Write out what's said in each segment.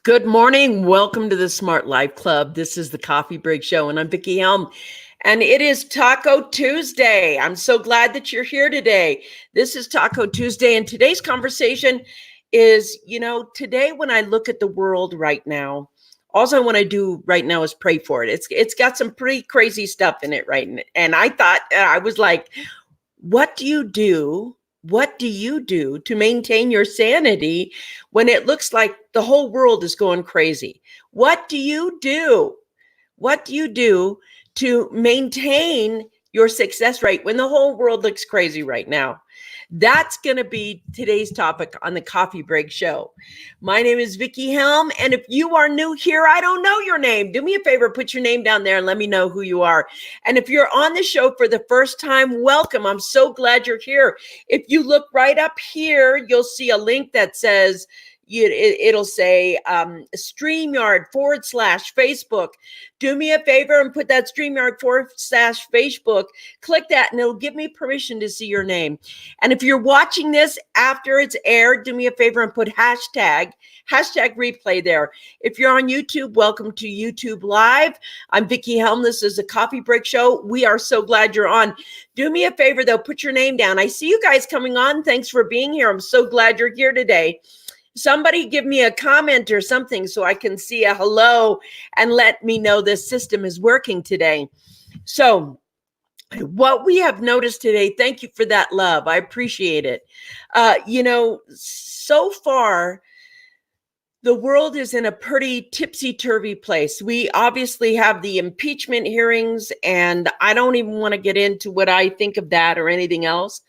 Good morning. Welcome to the Smart Life Club. This is the Coffee Break Show, and I'm Vickie Helm. And it is Taco Tuesday. I'm so glad that you're here today. This is Taco Tuesday, and today's conversation is, today when I look at the world right now, all I want to do right now is pray for it. It's got some pretty crazy stuff in it, right? And I thought I was like, what do you do? What do you do to maintain your sanity when it looks like the whole world is going crazy? What do you do? What do you do to maintain your success rate when the whole world looks crazy right now? That's going to be today's topic on the Coffee Break Show. My name is Vickie Helm, and if you are new here, I don't know your name. Do me a favor, put your name down there and let me know who you are. And if you're on the show for the first time, welcome. I'm so glad you're here. If you look right up here, you'll see a link that says, it'll say StreamYard /Facebook. Do me a favor and put that StreamYard /Facebook. Click that and it'll give me permission to see your name. And if you're watching this after it's aired, do me a favor and put hashtag replay there. If you're on YouTube, welcome to YouTube Live. I'm Vickie Helm. This is a Coffee Break Show. We are so glad you're on. Do me a favor though, put your name down. I see you guys coming on. Thanks for being here. I'm so glad you're here today. Somebody give me a comment or something so I can see a hello and let me know this system is working today. So what we have noticed today, thank you for that love. I appreciate it. So far, the world is in a pretty tipsy-turvy place. We obviously have the impeachment hearings, and I don't even want to get into what I think of that or anything else.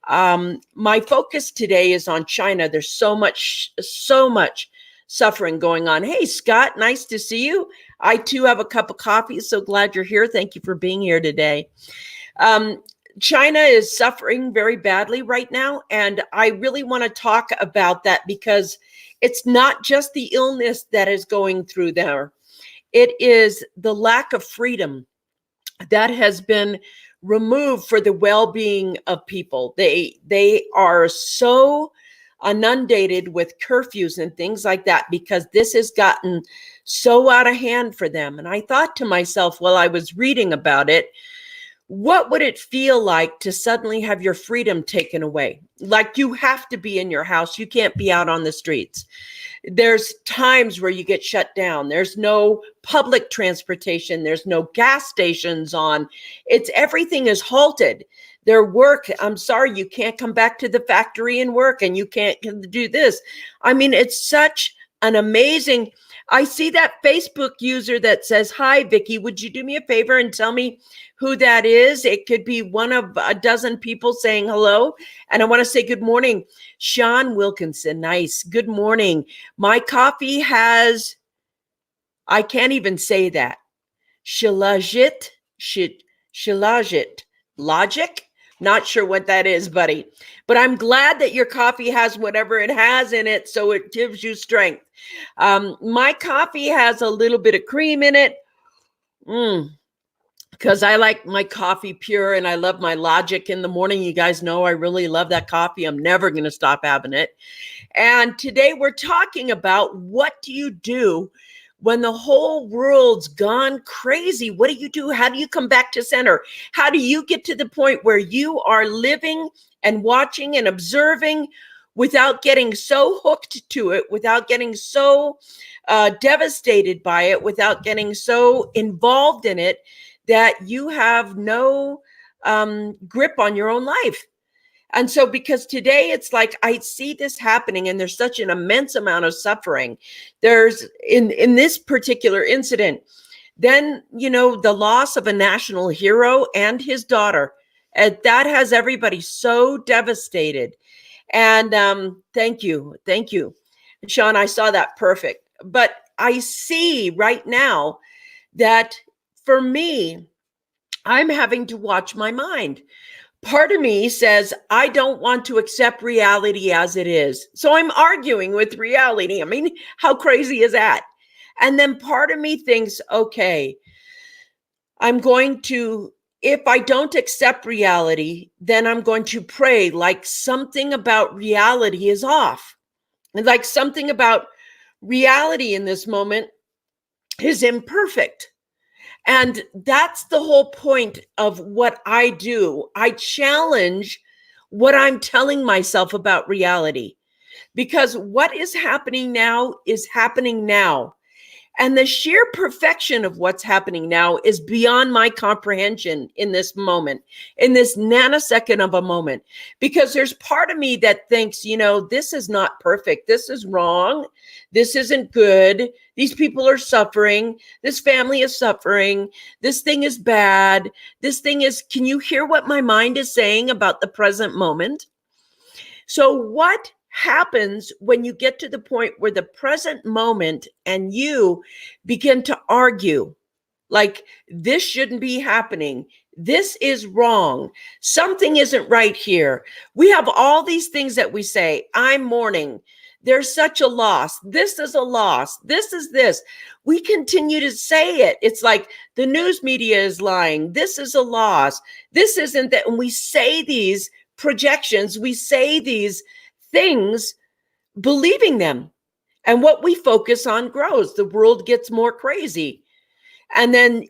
My focus today is on China. There's so much suffering going on. Hey, Scott, nice to see you. I too have a cup of coffee. So glad you're here. Thank you for being here today. China is suffering very badly right now. And I really want to talk about that because it's not just the illness that is going through there. It is the lack of freedom that has been removed for the well-being of people. They are so inundated with curfews and things like that because this has gotten so out of hand for them. And I thought to myself while I was reading about it, what would it feel like to suddenly have your freedom taken away? Like you have to be in your house. You can't be out on the streets. There's times where you get shut down. There's no public transportation. There's no gas stations on. Everything is halted. Their work, I'm sorry, you can't come back to the factory and work and you can't do this. I mean, it's such an amazing, I see that Facebook user that says, hi, Vickie, would you do me a favor and tell me who that is? It could be one of a dozen people saying hello. And I want to say good morning. Sean Wilkinson, nice. Good morning. My coffee has, I can't even say that. Shilajit, logic. Not sure what that is, buddy. But I'm glad that your coffee has whatever it has in it, so it gives you strength. My coffee has a little bit of cream in it. Because I like my coffee pure and I love my Logic in the morning. You guys know I really love that coffee. I'm never going to stop having it. And today we're talking about what do you do when the whole world's gone crazy? What do you do? How do you come back to center? How do you get to the point where you are living and watching and observing without getting so hooked to it, without getting so devastated by it, without getting so involved in it that you have no grip on your own life? And so because today it's like I see this happening and there's such an immense amount of suffering. There's in this particular incident, then, the loss of a national hero and his daughter, and that has everybody so devastated. And thank you. Sean, I saw that perfect. But I see right now that for me, I'm having to watch my mind. Part of me says, I don't want to accept reality as it is. So I'm arguing with reality. I mean, how crazy is that? And then part of me thinks, okay, if I don't accept reality, then I'm going to pray like something about reality is off. And like something about reality in this moment is imperfect. And that's the whole point of what I do. I challenge what I'm telling myself about reality, because what is happening now is happening now. And the sheer perfection of what's happening now is beyond my comprehension in this moment, in this nanosecond of a moment, because there's part of me that thinks, this is not perfect. This is wrong. This isn't good. These people are suffering. This family is suffering. This thing is bad. This thing is, can you hear what my mind is saying about the present moment? So what happens when you get to the point where the present moment and you begin to argue, like, this shouldn't be happening, this is wrong, something isn't right here? We have all these things that we say. I'm mourning, there's such a loss, this is a loss, this is this. We continue to say it. It's like the news media is lying, this is a loss, this isn't that. And we say these projections, we say these things, believing them. And what we focus on grows. The world gets more crazy. And then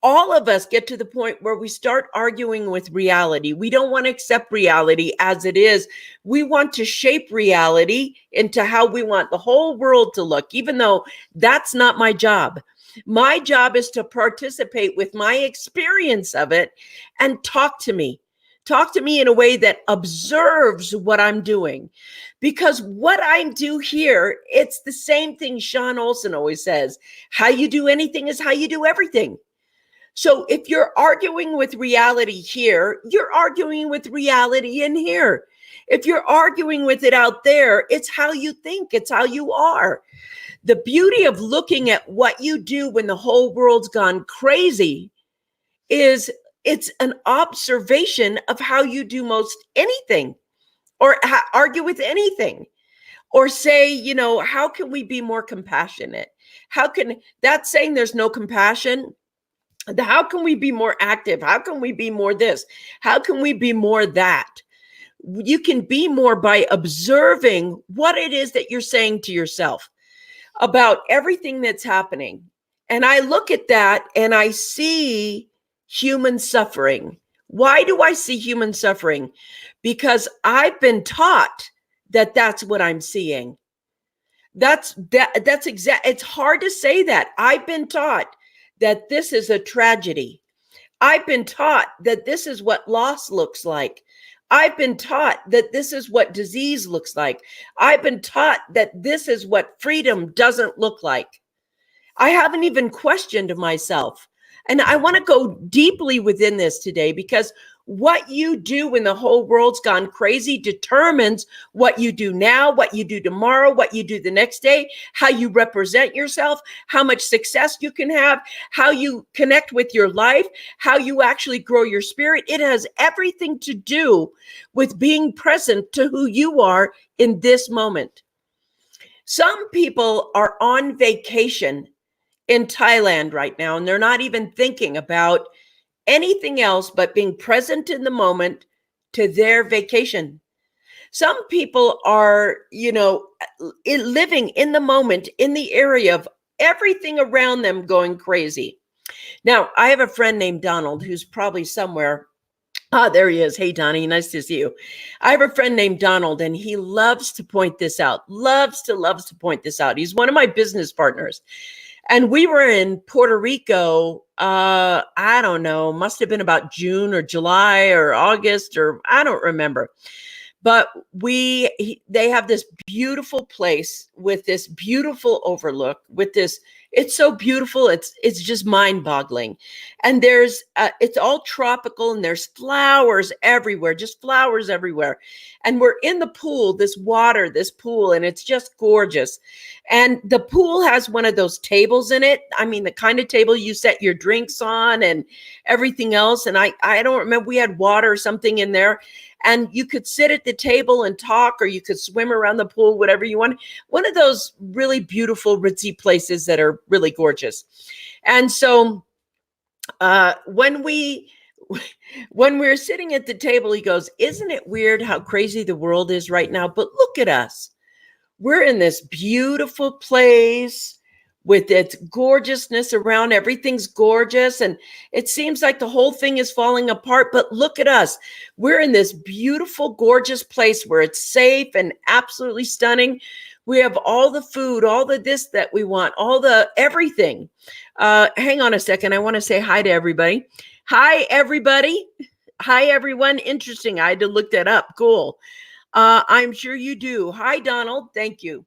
all of us get to the point where we start arguing with reality. We don't want to accept reality as it is. We want to shape reality into how we want the whole world to look, even though that's not my job. My job is to participate with my experience of it and talk to me. Talk to me in a way that observes what I'm doing. Because what I do here, it's the same thing Sean Olsen always says. How you do anything is how you do everything. So if you're arguing with reality here, you're arguing with reality in here. If you're arguing with it out there, it's how you think, it's how you are. The beauty of looking at what you do when the whole world's gone crazy is it's an observation of how you do most anything, or argue with anything, or say, how can we be more compassionate? How can that saying there's no compassion? How can we be more active? How can we be more this? How can we be more that? You can be more by observing what it is that you're saying to yourself about everything that's happening. And I look at that and I see human suffering. Why do I see human suffering? Because I've been taught that that's what I'm seeing. That's exact. It's hard to say that. I've been taught that this is a tragedy. I've been taught that this is what loss looks like. I've been taught that this is what disease looks like. I've been taught that this is what freedom doesn't look like. I haven't even questioned myself. And I want to go deeply within this today, because what you do when the whole world's gone crazy determines what you do now, what you do tomorrow, what you do the next day, how you represent yourself, how much success you can have, how you connect with your life, how you actually grow your spirit. It has everything to do with being present to who you are in this moment. Some people are on vacation in Thailand right now, and they're not even thinking about anything else but being present in the moment to their vacation. Some people are, living in the moment, in the area of everything around them going crazy. Now, I have a friend named Donald who's probably somewhere. There he is. Hey, Donnie, nice to see you. I have a friend named Donald, and he loves to point this out, loves to point this out. He's one of my business partners. And we were in Puerto Rico, I don't know, must have been about June or July or August, or I don't remember. But they have this beautiful place with this beautiful overlook, with this, it's so beautiful. It's just mind boggling. And it's all tropical, and there's flowers everywhere, just flowers everywhere. And we're in the pool, this pool, and it's just gorgeous. And the pool has one of those tables in it. I mean, the kind of table you set your drinks on and everything else. And I don't remember, we had water or something in there. And you could sit at the table and talk, or you could swim around the pool, whatever you want. One of those really beautiful, ritzy places that are really gorgeous. And so when we were sitting at the table, he goes, "Isn't it weird how crazy the world is right now? But look at us. We're in this beautiful place with its gorgeousness around. Everything's gorgeous. And it seems like the whole thing is falling apart. But look at us. We're in this beautiful, gorgeous place where it's safe and absolutely stunning. We have all the food, all the this that we want, all the everything. Hang on a second. I want to say hi to everybody. Hi, everybody. Hi, everyone. Interesting. I had to look that up. Cool. I'm sure you do. Hi, Donald. Thank you.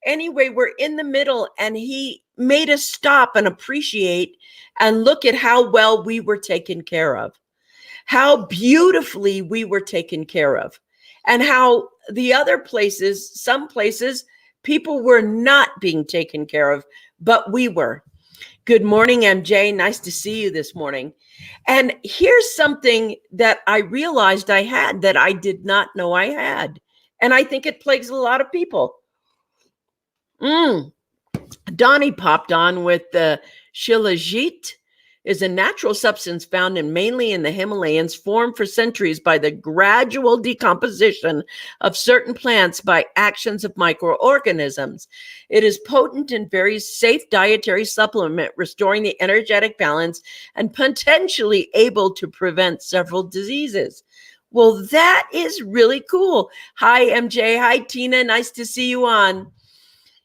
Anyway, we're in the middle, and he made us stop and appreciate and look at how well we were taken care of, how beautifully we were taken care of, and how the other places, some places, people were not being taken care of, but we were. Good morning, MJ. Nice to see you this morning. And here's something that I realized I had that I did not know I had. And I think it plagues a lot of people. Donnie popped on with the shilajit is a natural substance found mainly in the Himalayas, formed for centuries by the gradual decomposition of certain plants by actions of microorganisms. It is potent and very safe dietary supplement, restoring the energetic balance and potentially able to prevent several diseases. Well, that is really cool. Hi, MJ. Hi, Tina. Nice to see you on.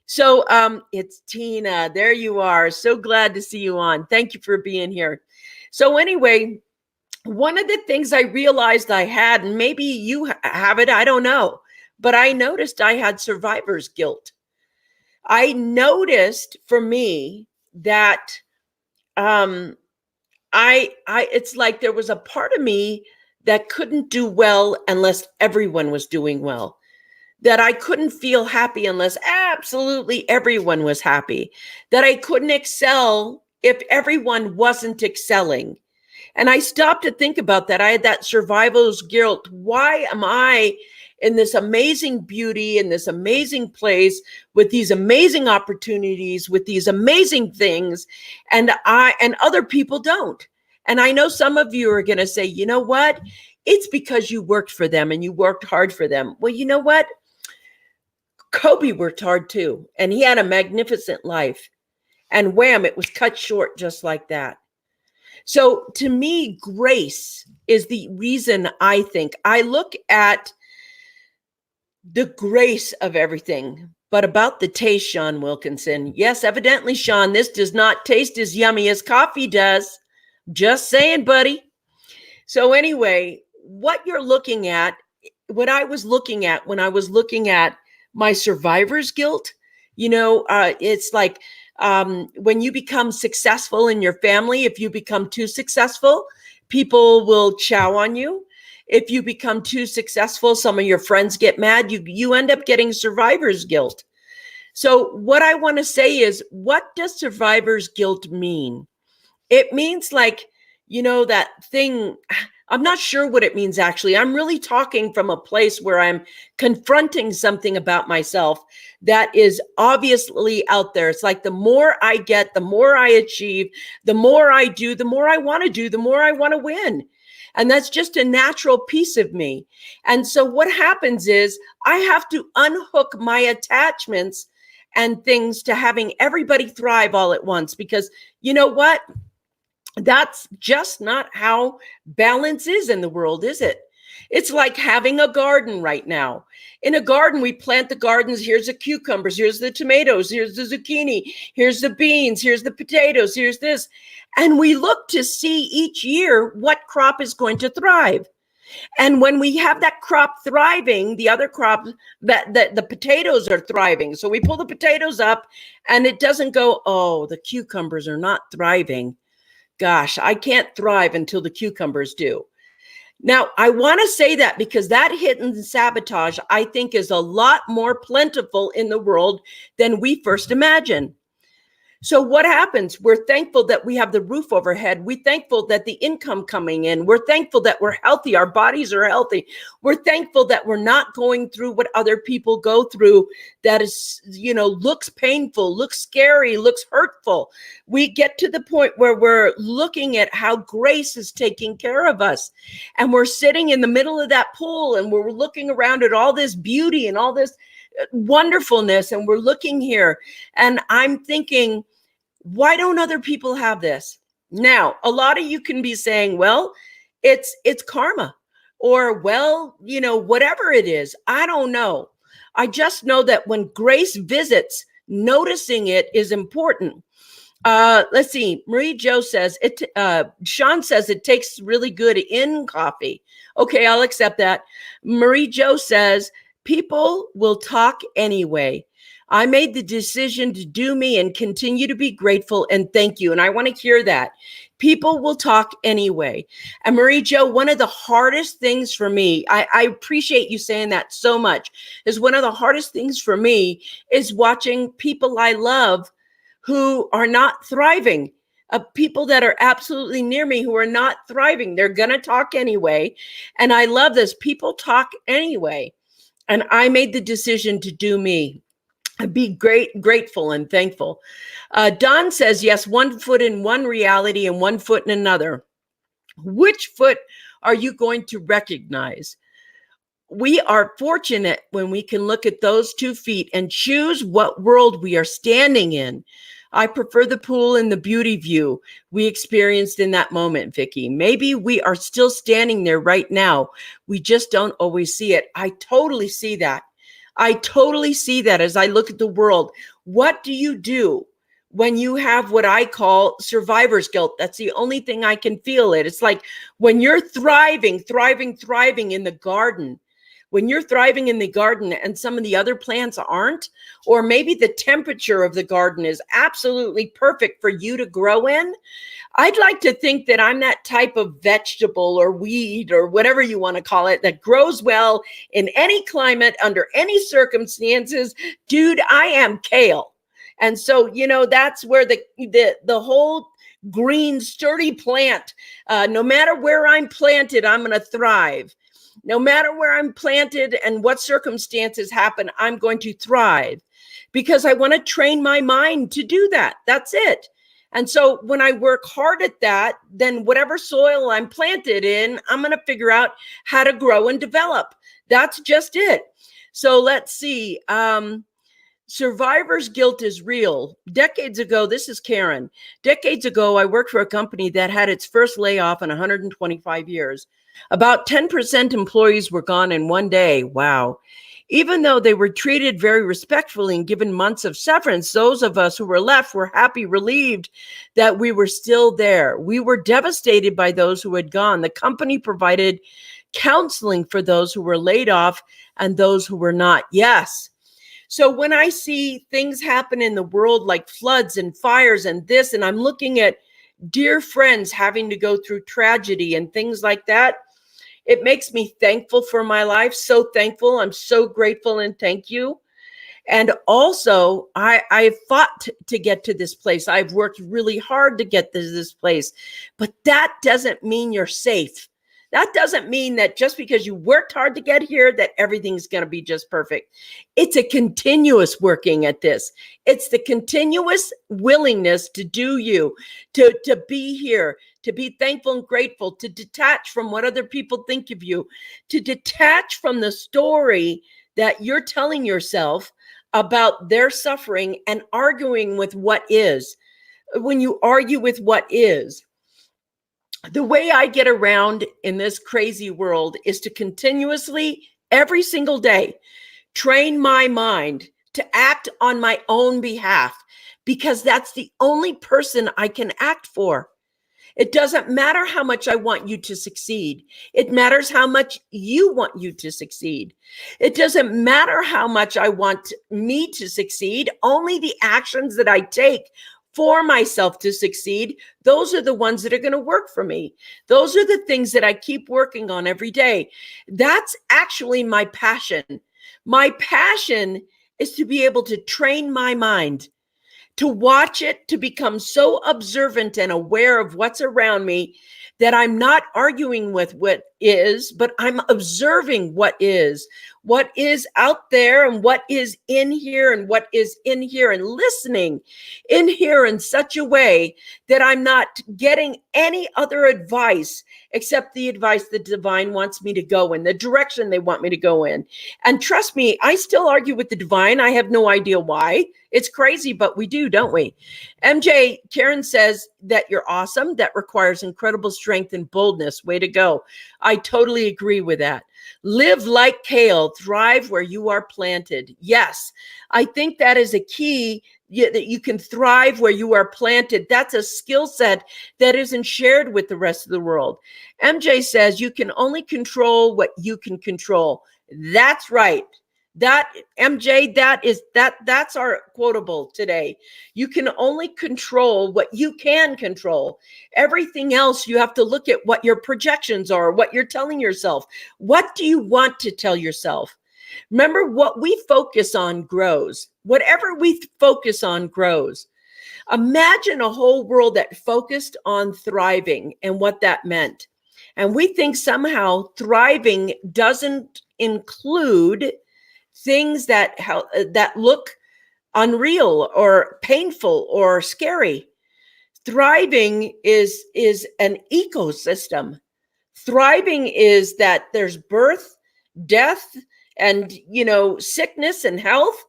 So it's Tina. There you are. So glad to see you on. Thank you for being here. So anyway, one of the things I realized I had, and maybe you have it, I don't know, but I noticed I had survivor's guilt. I noticed for me that it's like there was a part of me that couldn't do well unless everyone was doing well. That I couldn't feel happy unless absolutely everyone was happy, that I couldn't excel if everyone wasn't excelling. And I stopped to think about that. I had that survivor's guilt. Why am I in this amazing beauty, in this amazing place, with these amazing opportunities, with these amazing things, and other people don't? And I know some of you are going to say, you know what? It's because you worked for them and you worked hard for them. Well, you know what? Kobe worked hard too, and he had a magnificent life. And wham, it was cut short just like that. So to me, grace is the reason I think I look at the grace of everything. But about the taste, Sean Wilkinson. Yes, evidently, Sean, this does not taste as yummy as coffee does. Just saying, buddy. So anyway, what you're looking at, what I was looking at when I was looking at my survivor's guilt, it's like when you become successful in your family, if you become too successful, people will chow on you. If you become too successful, some of your friends get mad. You end up getting survivor's guilt. So what I want to say is, what does survivor's guilt mean? It means like, that thing. I'm not sure what it means, actually. I'm really talking from a place where I'm confronting something about myself that is obviously out there. It's like the more I get, the more I achieve, the more I do, the more I want to do, the more I want to win. And that's just a natural piece of me. And so what happens is I have to unhook my attachments and things to having everybody thrive all at once, because you know what? That's just not how balance is in the world, is it? It's like having a garden right now. In a garden, we plant the gardens. Here's the cucumbers. Here's the tomatoes. Here's the zucchini. Here's the beans. Here's the potatoes. Here's this. And we look to see each year what crop is going to thrive. And when we have that crop thriving, the other crop, that the potatoes are thriving. So we pull the potatoes up and it doesn't go, oh, the cucumbers are not thriving. Gosh, I can't thrive until the cucumbers do. Now, I want to say that because that hidden sabotage, I think, is a lot more plentiful in the world than we first imagined. So what happens? We're thankful that we have the roof overhead. We're thankful that the income coming in. We're thankful that we're healthy. Our bodies are healthy. We're thankful that we're not going through what other people go through that is, looks painful, looks scary, looks hurtful. We get to the point where we're looking at how grace is taking care of us. And we're sitting in the middle of that pool and we're looking around at all this beauty and all this wonderfulness, and we're looking here, and I'm thinking, why don't other people have this? Now, a lot of you can be saying, well, it's karma, or, well, whatever it is. I don't know. I just know that when grace visits, noticing it is important. Let's see. Marie Jo says it. Sean says it tastes really good in coffee. Okay, I'll accept that. Marie Jo says people will talk anyway. I made the decision to do me and continue to be grateful and thank you. And I want to hear that. People will talk anyway. And Marie Jo, one of the hardest things for me, I appreciate you saying that so much, is one of the hardest things for me is watching people I love who are not thriving, people that are absolutely near me who are not thriving. They're going to talk anyway. And I love this. People talk anyway. And I made the decision to do me. Be grateful and thankful. Don says, yes, 1 foot in one reality and 1 foot in another. Which foot are you going to recognize? We are fortunate when we can look at those 2 feet and choose what world we are standing in. I prefer the pool and the beauty view we experienced in that moment, Vickie. Maybe we are still standing there right now. We just don't always see it. I totally see that. I totally see that as I look at the world. What do you do when you have what I call survivor's guilt? That's the only thing I can feel it. It's like when you're thriving in the garden, when you're thriving in the garden and some of the other plants aren't, or maybe the temperature of the garden is absolutely perfect for you to grow in. I'd like to think that I'm that type of vegetable or weed or whatever you want to call it that grows well in any climate, under any circumstances. Dude, I am kale. And so, that's where the whole green, sturdy plant, no matter where I'm planted, I'm going to thrive. No matter where I'm planted and what circumstances happen, I'm going to thrive because I want to train my mind to do that. That's it. And so when I work hard at that, then whatever soil I'm planted in, I'm going to figure out how to grow and develop. That's just it. So let's see. Survivor's guilt is real. Decades ago, this is Karen. Decades ago, I worked for a company that had its first layoff in 125 years. About 10% employees were gone in one day. Wow. Even though they were treated very respectfully and given months of severance, those of us who were left were happy, relieved that we were still there. We were devastated by those who had gone. The company provided counseling for those who were laid off and those who were not. Yes. So when I see things happen in the world like floods and fires and this, and I'm looking at dear friends having to go through tragedy and things like that, it makes me thankful for my life. So thankful. I'm so grateful and thank you. And also, I fought to get to this place. I've worked really hard to get to this place, but that doesn't mean you're safe. That doesn't mean that just because you worked hard to get here, that everything's going to be just perfect. It's a continuous working at this. It's the continuous willingness to do you, to be here, to be thankful and grateful, to detach from what other people think of you, to detach from the story that you're telling yourself about their suffering and arguing with what is. When you argue with what is, the way I get around in this crazy world is to continuously, every single day, train my mind to act on my own behalf, because that's the only person I can act for. It doesn't matter how much I want you to succeed. It matters how much you want you to succeed. It doesn't matter how much I want me to succeed. Only the actions that I take for myself to succeed, those are the ones that are going to work for me. Those are the things that I keep working on every day. That's actually my passion. My passion is to be able to train my mind, to watch it, to become so observant and aware of what's around me that I'm not arguing with what is, but I'm observing what is out there and what is in here and what is in here, and listening in here in such a way that I'm not getting any other advice except the advice the divine wants me to go in, the direction they want me to go in. And trust me, I still argue with the divine. I have no idea why. It's crazy, but we do, don't we? MJ, Karen says that you're awesome. That requires incredible strength and boldness. Way to go. I totally agree with that. Live like kale, thrive where you are planted. Yes, I think that is a key, that you can thrive where you are planted. That's a skill set that isn't shared with the rest of the world. MJ says you can only control what you can control. That's right. That, MJ, that's our quotable today. You can only control what you can control. Everything else, you have to look at what your projections are, what you're telling yourself. What do you want to tell yourself? Remember, what we focus on grows. Whatever we focus on grows. Imagine a whole world that focused on thriving and what that meant. And we think somehow thriving doesn't include things that look unreal or painful or scary. Thriving is an ecosystem. Thriving is that there's birth, death, and sickness and health.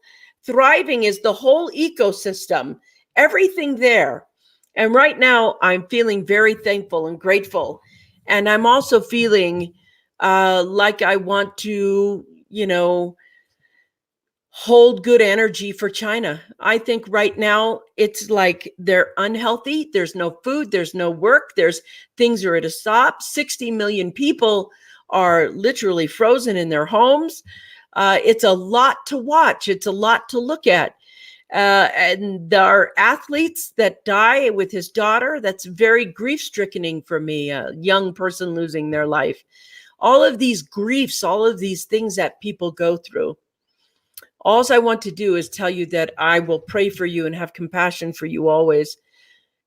Thriving is the whole ecosystem, everything there. And right now I'm feeling very thankful and grateful. And I'm also feeling like I want to, hold good energy for China. I think right now it's like they're unhealthy. There's no food, there's no work, things are at a stop. 60 million people are literally frozen in their homes. It's a lot to watch. It's a lot to look at. And our athletes that die with his daughter, that's very grief-stricken for me, a young person losing their life. All of these griefs, all of these things that people go through. All I want to do is tell you that I will pray for you and have compassion for you always.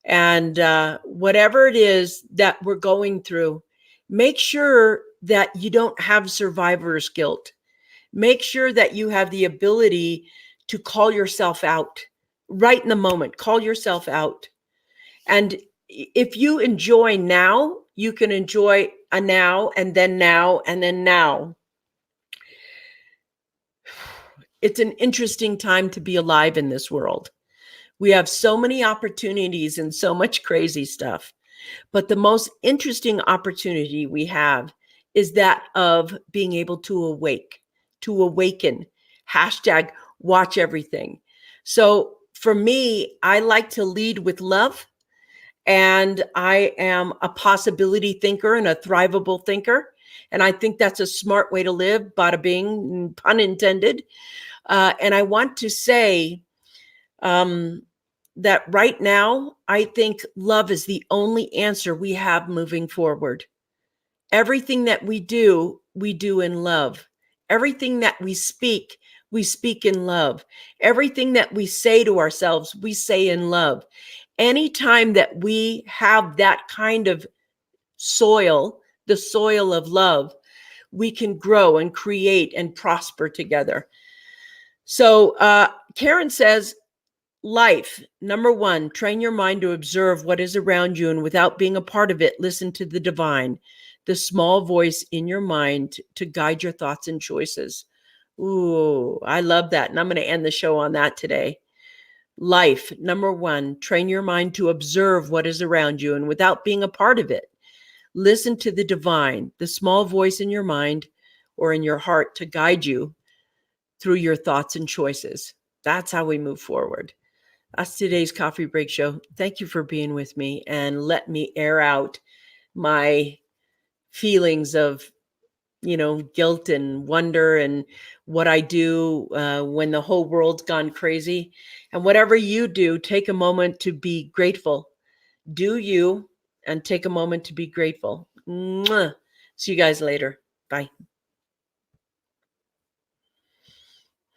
And whatever it is that we're going through, make sure that you don't have survivor's guilt. Make sure that you have the ability to call yourself out right in the moment. Call yourself out. And if you enjoy now, you can enjoy a now and then now and then now. It's an interesting time to be alive in this world. We have so many opportunities and so much crazy stuff. But the most interesting opportunity we have is that of being able to awaken. Hashtag watch everything. So for me, I like to lead with love. And I am a possibility thinker and a thrivable thinker. And I think that's a smart way to live, bada bing, pun intended. And I want to say that right now, I think love is the only answer we have moving forward. Everything that we do in love. Everything that we speak in love. Everything that we say to ourselves, we say in love. Anytime that we have that kind of soil, the soil of love, we can grow and create and prosper together. So Karen says, life, number one, train your mind to observe what is around you, and without being a part of it, listen to the divine, the small voice in your mind to guide your thoughts and choices. Ooh, I love that. And I'm going to end the show on that today. Life, number one, train your mind to observe what is around you, and without being a part of it, listen to the divine, the small voice in your mind or in your heart to guide you through your thoughts and choices. That's how we move forward. That's today's Coffee Break Show. Thank you for being with me and let me air out my feelings of, guilt and wonder and what I do when the whole world's gone crazy. And whatever you do, take a moment to be grateful. Do you, and take a moment to be grateful. Mwah. See you guys later. Bye.